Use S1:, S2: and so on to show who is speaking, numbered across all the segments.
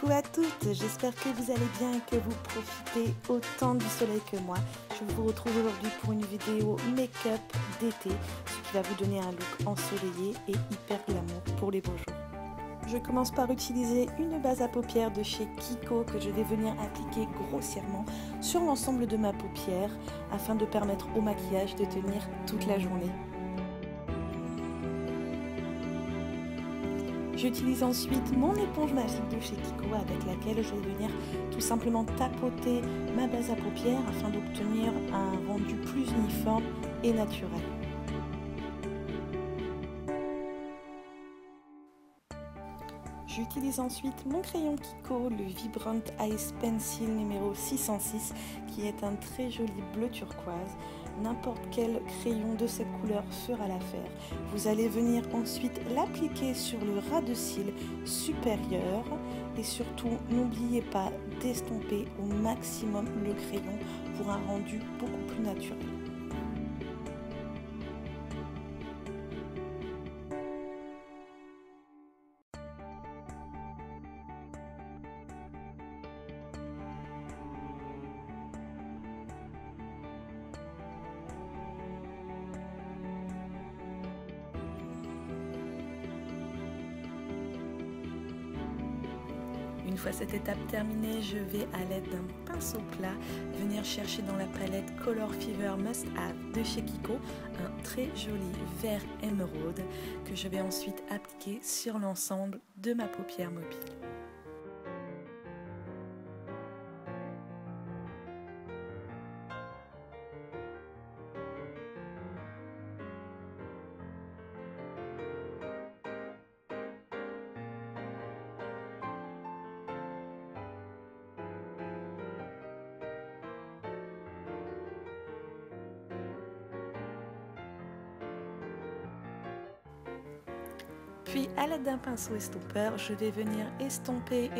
S1: Coucou à toutes, j'espère que vous allez bien et que vous profitez autant du soleil que moi. Je vous retrouve aujourd'hui pour une vidéo make-up d'été, ce qui va vous donner un look ensoleillé et hyper glamour pour les beaux jours. Je commence par utiliser une base à paupières de chez Kiko que je vais venir appliquer grossièrement sur l'ensemble de ma paupière afin de permettre au maquillage de tenir toute la journée. J'utilise ensuite mon éponge magique de chez Kiko avec laquelle je vais venir tout simplement tapoter ma base à paupières afin d'obtenir un rendu plus uniforme et naturel. J'utilise ensuite mon crayon Kiko, le Vibrant Ice Pencil numéro 606 qui est un très joli bleu turquoise. N'importe quel crayon de cette couleur fera l'affaire. Vous allez venir ensuite l'appliquer sur le ras de cils supérieur et surtout n'oubliez pas d'estomper au maximum le crayon pour un rendu beaucoup plus naturel. Une fois cette étape terminée, je vais à l'aide d'un pinceau plat venir chercher dans la palette Color Fever Must Have de chez Kiko un très joli vert émeraude que je vais ensuite appliquer sur l'ensemble de ma paupière mobile. Puis à l'aide d'un pinceau estompeur, je vais venir estomper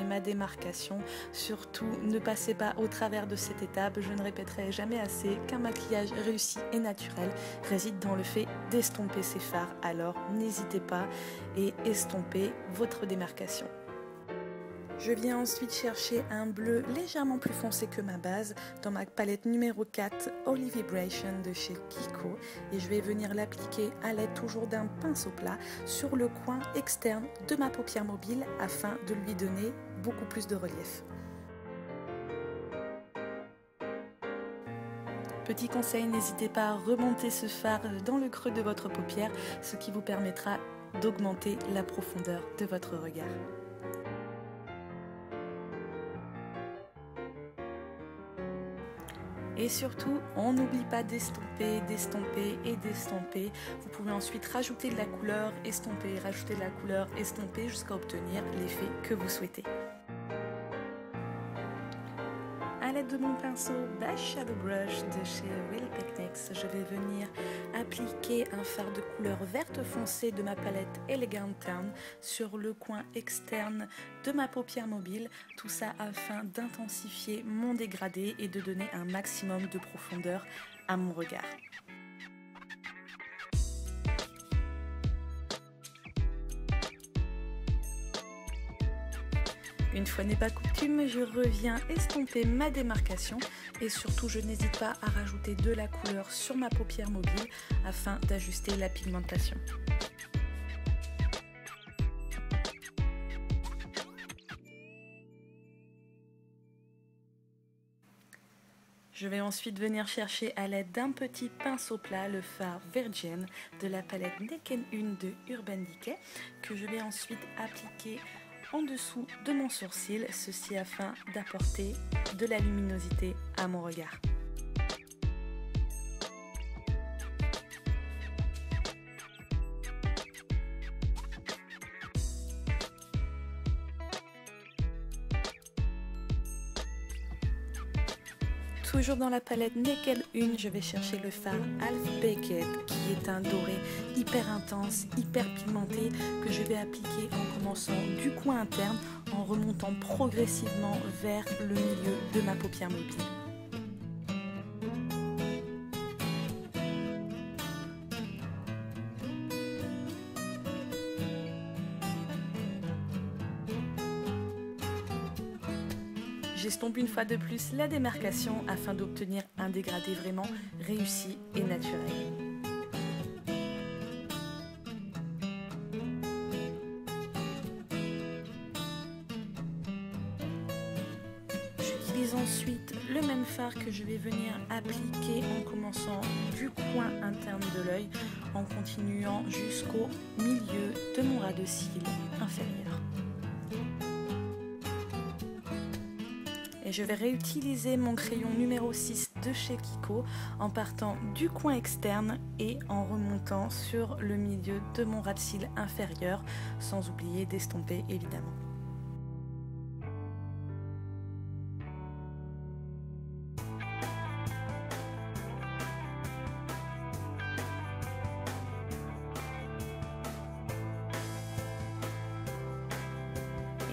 S1: ma démarcation. Surtout, ne passez pas au travers de cette étape. Je ne répéterai jamais assez qu'un maquillage réussi et naturel réside dans le fait d'estomper ses fards. Alors n'hésitez pas et estompez votre démarcation. Je viens ensuite chercher un bleu légèrement plus foncé que ma base dans ma palette numéro 4 Holy Vibration de chez Kiko et je vais venir l'appliquer à l'aide toujours d'un pinceau plat sur le coin externe de ma paupière mobile afin de lui donner beaucoup plus de relief. Petit conseil, n'hésitez pas à remonter ce fard dans le creux de votre paupière, ce qui vous permettra d'augmenter la profondeur de votre regard. Et surtout, on n'oublie pas d'estomper. Vous pouvez ensuite rajouter de la couleur, estomper, rajouter de la couleur, estomper jusqu'à obtenir l'effet que vous souhaitez. À l'aide de mon pinceau Blush Shadow Brush de chez Real Techniques, je vais venir appliquer un fard de couleur verte foncée de ma palette Elegant Town sur le coin externe de ma paupière mobile, tout ça afin d'intensifier mon dégradé et de donner un maximum de profondeur à mon regard. Une fois n'est pas coutume, je reviens estomper ma démarcation et surtout je n'hésite pas à rajouter de la couleur sur ma paupière mobile afin d'ajuster la pigmentation. Je vais ensuite venir chercher à l'aide d'un petit pinceau plat le fard Virgin de la palette Naked 1 de Urban Decay que je vais ensuite appliquer en dessous de mon sourcil, ceci afin d'apporter de la luminosité à mon regard. Toujours dans la palette Naked 1, je vais chercher le fard Half Baked qui est un doré hyper intense, hyper pigmenté que je vais appliquer en commençant du coin interne en remontant progressivement vers le milieu de ma paupière mobile. j'estompe une fois de plus la démarcation afin d'obtenir un dégradé vraiment réussi et naturel. J'utilise ensuite le même fard que je vais venir appliquer en commençant du coin interne de l'œil en continuant jusqu'au milieu de mon ras de cils inférieur. Et je vais réutiliser mon crayon numéro 6 de chez Kiko en partant du coin externe et en remontant sur le milieu de mon ras de cils inférieur, sans oublier d'estomper évidemment.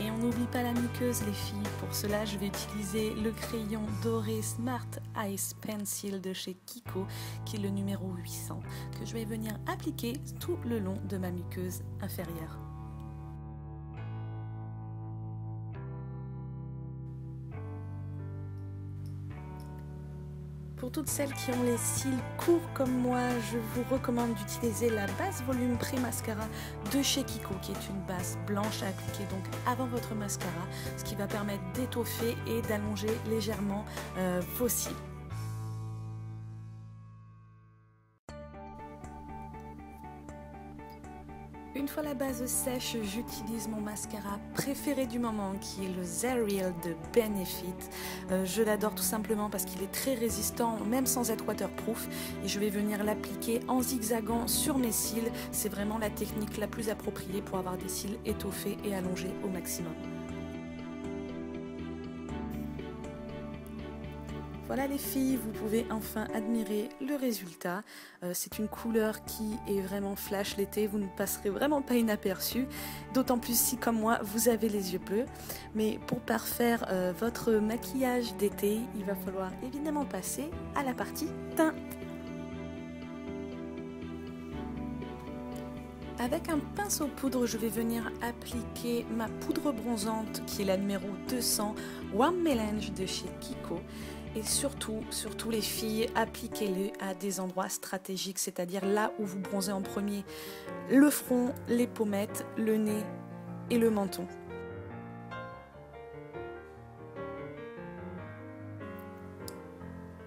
S1: Et on n'oublie pas la muqueuse les filles, pour cela je vais utiliser le crayon doré Smart Ice Pencil de chez Kiko, qui est le numéro 800, que je vais venir appliquer tout le long de ma muqueuse inférieure. Pour toutes celles qui ont les cils courts comme moi, je vous recommande d'utiliser la base volume pré-mascara de chez Kiko, qui est une base blanche à appliquer donc avant votre mascara, ce qui va permettre d'étoffer et d'allonger légèrement vos cils. Une fois la base sèche, j'utilise mon mascara préféré du moment qui est le Zariel de Benefit. Je l'adore tout simplement parce qu'il est très résistant même sans être waterproof et je vais venir l'appliquer en zigzagant sur mes cils. C'est vraiment la technique la plus appropriée pour avoir des cils étoffés et allongés au maximum. Voilà les filles, vous pouvez enfin admirer le résultat. C'est une couleur qui est vraiment flash l'été, vous ne passerez vraiment pas inaperçu. D'autant plus si comme moi, vous avez les yeux bleus. Mais pour parfaire votre maquillage d'été, il va falloir évidemment passer à la partie teint. Avec un pinceau poudre, je vais venir appliquer ma poudre bronzante qui est la numéro 200 Warm Melange de chez Kiko. Et surtout les filles, appliquez-le à des endroits stratégiques, c'est-à-dire là où vous bronzez en premier, le front, les pommettes, le nez et le menton.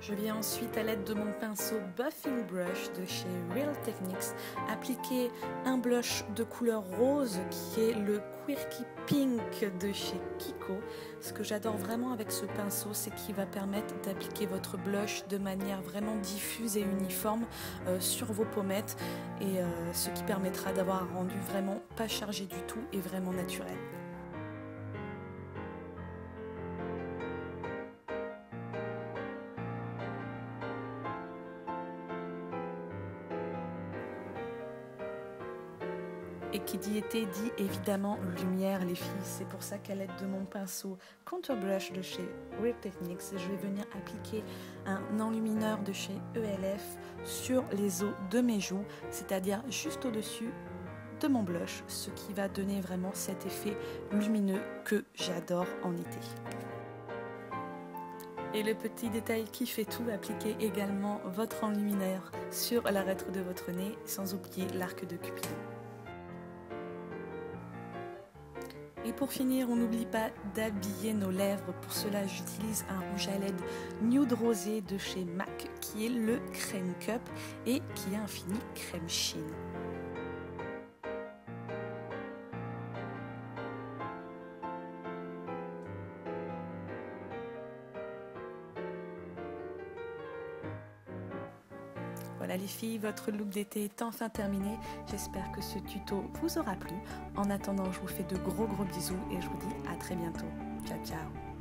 S1: Je viens ensuite à l'aide de mon pinceau Buffing Brush de chez Real Techniques appliquer un blush de couleur rose qui est le Quirky Pink de chez Kiko. Ce que j'adore vraiment avec ce pinceau, c'est qu'il va permettre d'appliquer votre blush de manière vraiment diffuse et uniforme sur vos pommettes et ce qui permettra d'avoir un rendu vraiment pas chargé du tout et vraiment naturel. Et qui dit été dit évidemment lumière les filles, c'est pour ça qu'à l'aide de mon pinceau Contour Brush de chez Real Techniques, je vais venir appliquer un enlumineur de chez ELF sur les os de mes joues, c'est-à-dire juste au-dessus de mon blush, ce qui va donner vraiment cet effet lumineux que j'adore en été. Et le petit détail qui fait tout, appliquez également votre enlumineur sur l'arête de votre nez, sans oublier l'arc de Cupidon. Et pour finir, on n'oublie pas d'habiller nos lèvres. Pour cela, j'utilise un rouge à lèvres nude rosé de chez MAC, qui est le Crème Cup et qui a un fini crème sheen. Voilà les filles, votre look d'été est enfin terminé. J'espère que ce tuto vous aura plu. En attendant, je vous fais de gros bisous et je vous dis à très bientôt. Ciao ciao.